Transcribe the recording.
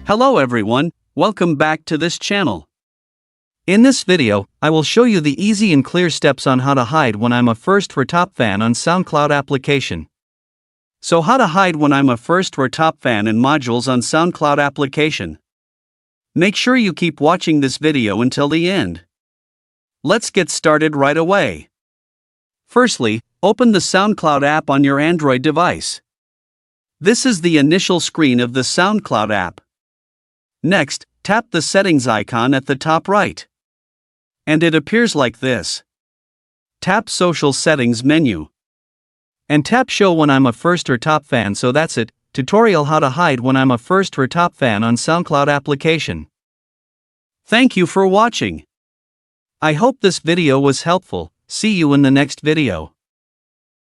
Hello everyone, welcome back to this channel. In this video, I will show you the easy and clear steps on how to hide when I'm a first or top fan on SoundCloud application. So how to hide when I'm a first or top fan in modules on SoundCloud application. Make sure you keep watching this video until the end. Let's get started right away. Firstly, open the SoundCloud app on your Android device. This is the initial screen of the SoundCloud app. Next, tap the settings icon at the top right. And it appears like this. Tap Social Settings menu. And tap Show when I'm a first or top fan. So that's it, tutorial how to hide when I'm a first or top fan on SoundCloud application. Thank you for watching. I hope this video was helpful. See you in the next video.